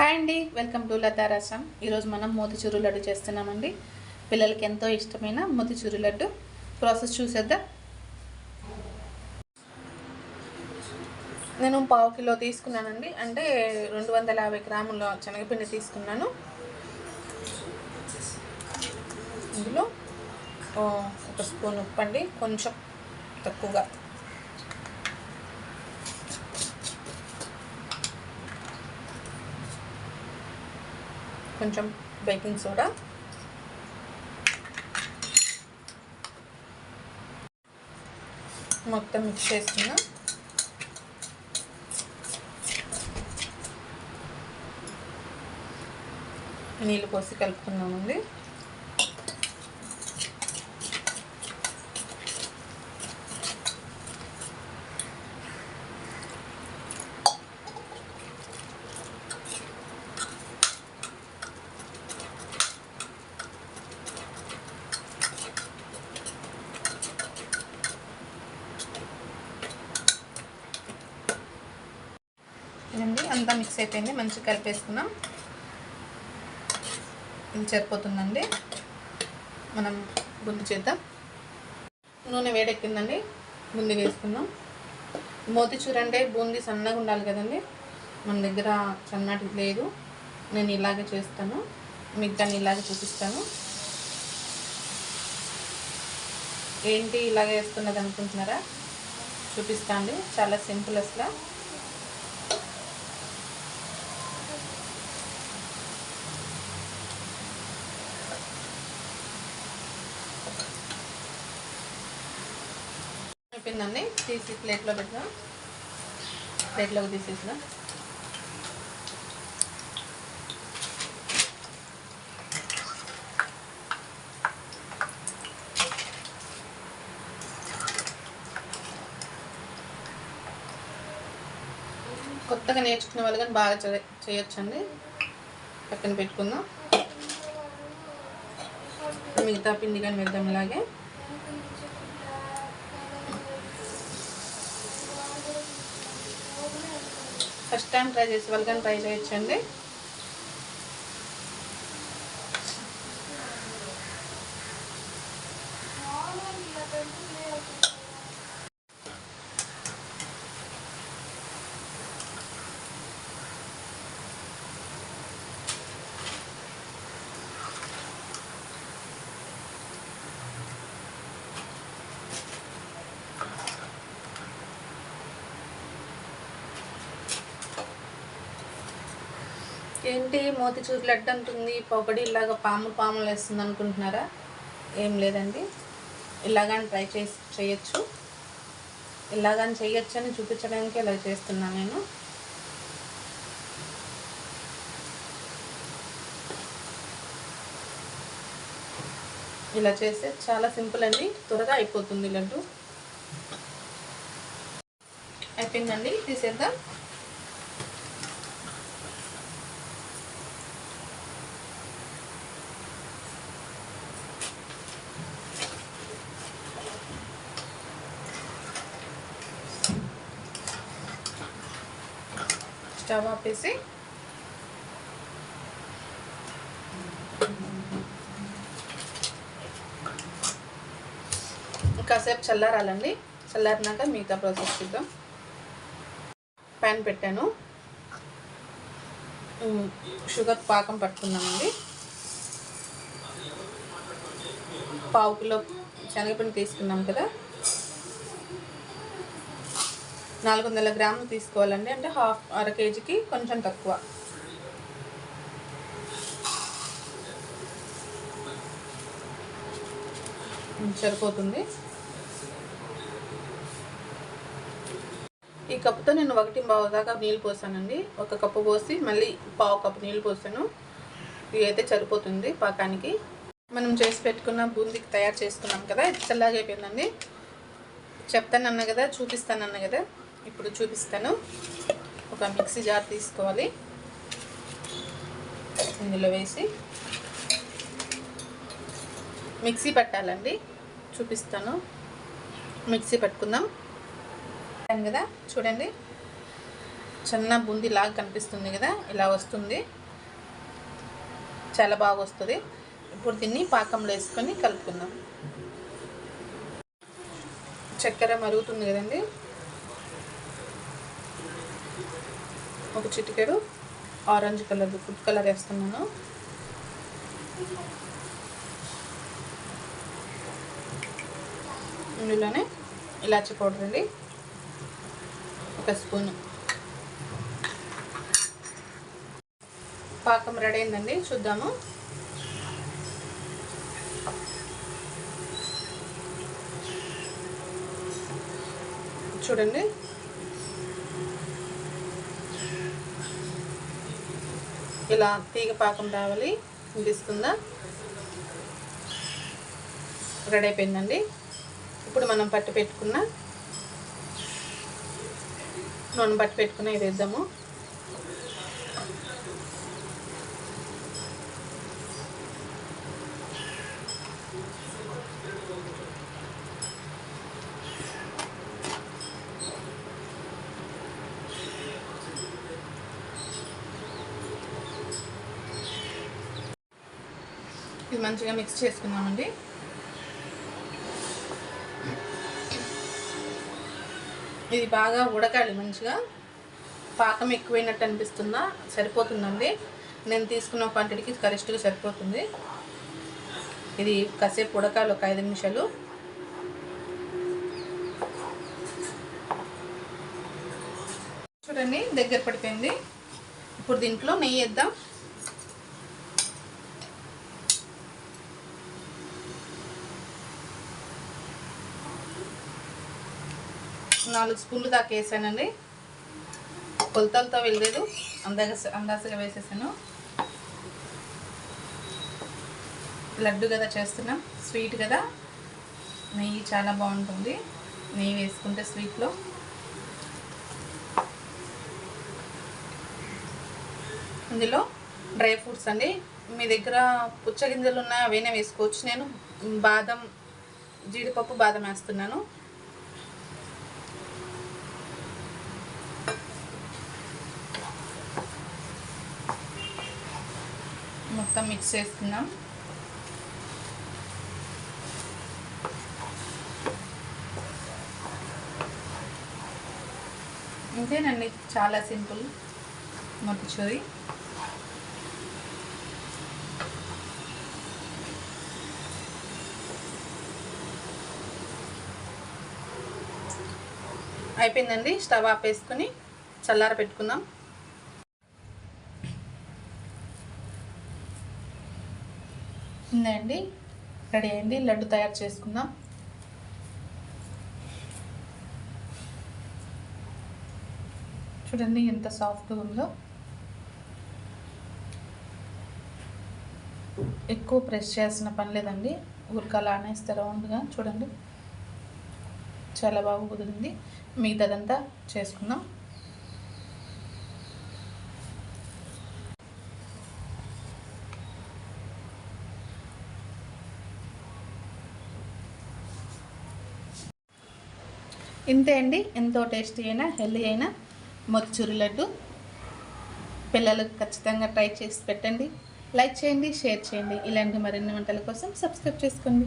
Hi అండి, welcome to Lata రసం. ఈరోజు మనం మోతిచూరు లడ్డు చేస్తున్నామండి. పిల్లలకి ఎంతో ఇష్టమైన మోతిచూరు లడ్డు ప్రాసెస్ చూసేద్దాం. నేను 1/2 కిలో తీసుకున్నానండి, అంటే 250 గ్రాముల శనగపిండి తీసుకున్నాను. ఇందులో 1 స్పూన్ ఉప్పు అండి, కొంచెం తక్కువగా, కొంచెం బేకింగ్ సోడా, మొత్తం మిక్స్ చేసుకున్నా. నీళ్ళు పోసి కలుపుకున్నామండి. ఇదండి అంతా మిక్స్ అయిపోయింది, మంచిగా కలిపేసుకున్నాం. ఇది సరిపోతుందండి. మనం బుంది చేద్దాం. నూనె వేడెక్కిందండి, బూందీ వేసుకుందాం. మోతిచూర్ అంటే బూందీ సన్నగా ఉండాలి కదండి, మన దగ్గర సన్నటి లేదు. నేను ఇలాగే చేస్తాను, మీకు దాన్ని ఇలాగే చూపిస్తాను. ఏంటి ఇలాగే వేస్తున్నది అనుకుంటున్నారా? చూపిస్తా అండి, చాలా సింపుల్ అసలు. అయిపోయిందండి, తీసి ప్లేట్లో పెట్టినా, ప్లేట్లోకి తీసేసిన. కొత్తగా నేర్చుకునే వాళ్ళు కానీ బాగా చేయొచ్చండి. పక్కన పెట్టుకుందాం. మిగతా పిండి కానీ వేద్దాం ఇలాగే. ఫస్ట్ టైం ట్రై చేసే వాళ్ళు కానీ ట్రై చేయొచ్చండి. ఏంటి మోతిచూర్ లడ్డు అంటుంది, పొగడిలాగా పాములు వేస్తుంది అనుకుంటున్నారా? ఏం లేదండి, ఇలాగని ట్రై చేయొచ్చు. ఇలాగని చేయొచ్చు అని చూపించడానికి ఇలా చేస్తున్నాను నేను. ఇలా చేస్తే చాలా సింపుల్ అండి, త్వరగా అయిపోతుంది లడ్డు. అయిపోయిందండి, తీసేద్దాం. స్టవ్ ఆపేసి కాసేపు చల్లారాలండి. చల్లారినాక మిగతా ప్రాసెస్ చూద్దాం. ప్యాన్ పెట్టాను, షుగర్ పాకం పట్టుకున్నామండి. 1/2 కిలో శనగపిండి తీసుకున్నాం కదా, 400 గ్రాములు తీసుకోవాలండి, అంటే అర కేజీకి కొంచెం తక్కువ. సరిపోతుంది. ఈ కప్పుతో నేను 1.5 దాకా నీళ్ళు పోసానండి. 1 కప్పు పోసి మళ్ళీ 1/2 కప్పు నీళ్ళు పోసాను. ఇవి అయితే సరిపోతుంది పాకానికి. మనం చేసి పెట్టుకున్న బూందీకి తయారు చేసుకున్నాం కదా, ఇది చల్లగైపోయిందండి. చెప్తానన్నా కదా, చూపిస్తానన్నా కదా, ఇప్పుడు చూపిస్తాను. ఒక మిక్సీ జార్ తీసుకోవాలి, ఇందులో వేసి మిక్సీ పట్టాలండి. చూపిస్తాను, మిక్సీ పట్టుకుందాం కదా. చూడండి, చిన్న బూందీ లాగా కనిపిస్తుంది కదా, ఇలా వస్తుంది. చాలా బాగా వస్తుంది. ఇప్పుడు దీన్ని పాకంలో వేసుకొని కలుపుకుందాం. చక్కెర మరుగుతుంది కదండి, ఒక చిటికెడు ఆరెంజ్ కలర్ ఫుడ్ కలర్ వేస్తున్నాను. ఇందులోనే ఇలాచీ పౌడర్ అండి, ఒక స్పూను. పాకం రెడీ అయిందండి, చూద్దాము. చూడండి, ఇలా తీగ పాకం రావాలి, అనిపిస్తుందా? రెడీ అయిపోయిందండి. ఇప్పుడు మనం నూనె పట్టి పెట్టుకున్న ఇది వేద్దాము. ఇది మంచిగా మిక్స్ చేసుకుందామండి. ఇది బాగా ఉడకాలి మంచిగా. పాకం ఎక్కువైనట్టు అనిపిస్తుందా? సరిపోతుందండి. నేను తీసుకున్న క్వాంటిటీకి కరెక్ట్గా సరిపోతుంది. ఇది కాసేపు ఉడకాలి, ఒక 5 నిమిషాలు. చూడండి, దగ్గర పడిపోయింది. ఇప్పుడు దీంట్లో నెయ్యి వేద్దాం. నాలుగు స్పూన్లు దాకా వేసానండి. కొలతలతో వెళ్ళలేదు, అందాజగా వేసేసాను. లడ్డు కదా చేస్తున్నాం, స్వీట్ కదా, నెయ్యి చాలా బాగుంటుంది. నెయ్యి వేసుకుంటే స్వీట్లో. ఇందులో డ్రై ఫ్రూట్స్ అండి, మీ దగ్గర పుచ్చగింజలు ఉన్నాయి అవైనా వేసుకోవచ్చు. నేను బాదం, జీడిపప్పు, బాదం వేస్తున్నాను. మొత్తం మిక్స్ చేసుకుందాం. ఇంతేనండి, చాలా సింపుల్ మొత్తిచూరి. అయిపోయిందండి. స్టవ్ ఆపేసుకొని చల్లార పెట్టుకుందాం. ఉందండి, రెడీ అయింది. లడ్డు తయారు చేసుకుందాం. చూడండి ఎంత సాఫ్ట్గా ఉందో. ఎక్కువ ప్రెస్ చేసిన పని లేదండి, ఊరికలా అనేస్తే రౌండ్గా. చూడండి, చాలా బాగా కుదిరింది. మిగతాదంతా చేసుకుందాం. ఇంతే అండి, ఎంతో టేస్టీ అయినా హెల్దీ అయినా మొతిచూరి లడ్డు. పిల్లలకు ఖచ్చితంగా ట్రై చేసి పెట్టండి. లైక్ చేయండి, షేర్ చేయండి. ఇలాంటి మరిన్ని వంటల కోసం సబ్స్క్రైబ్ చేసుకోండి.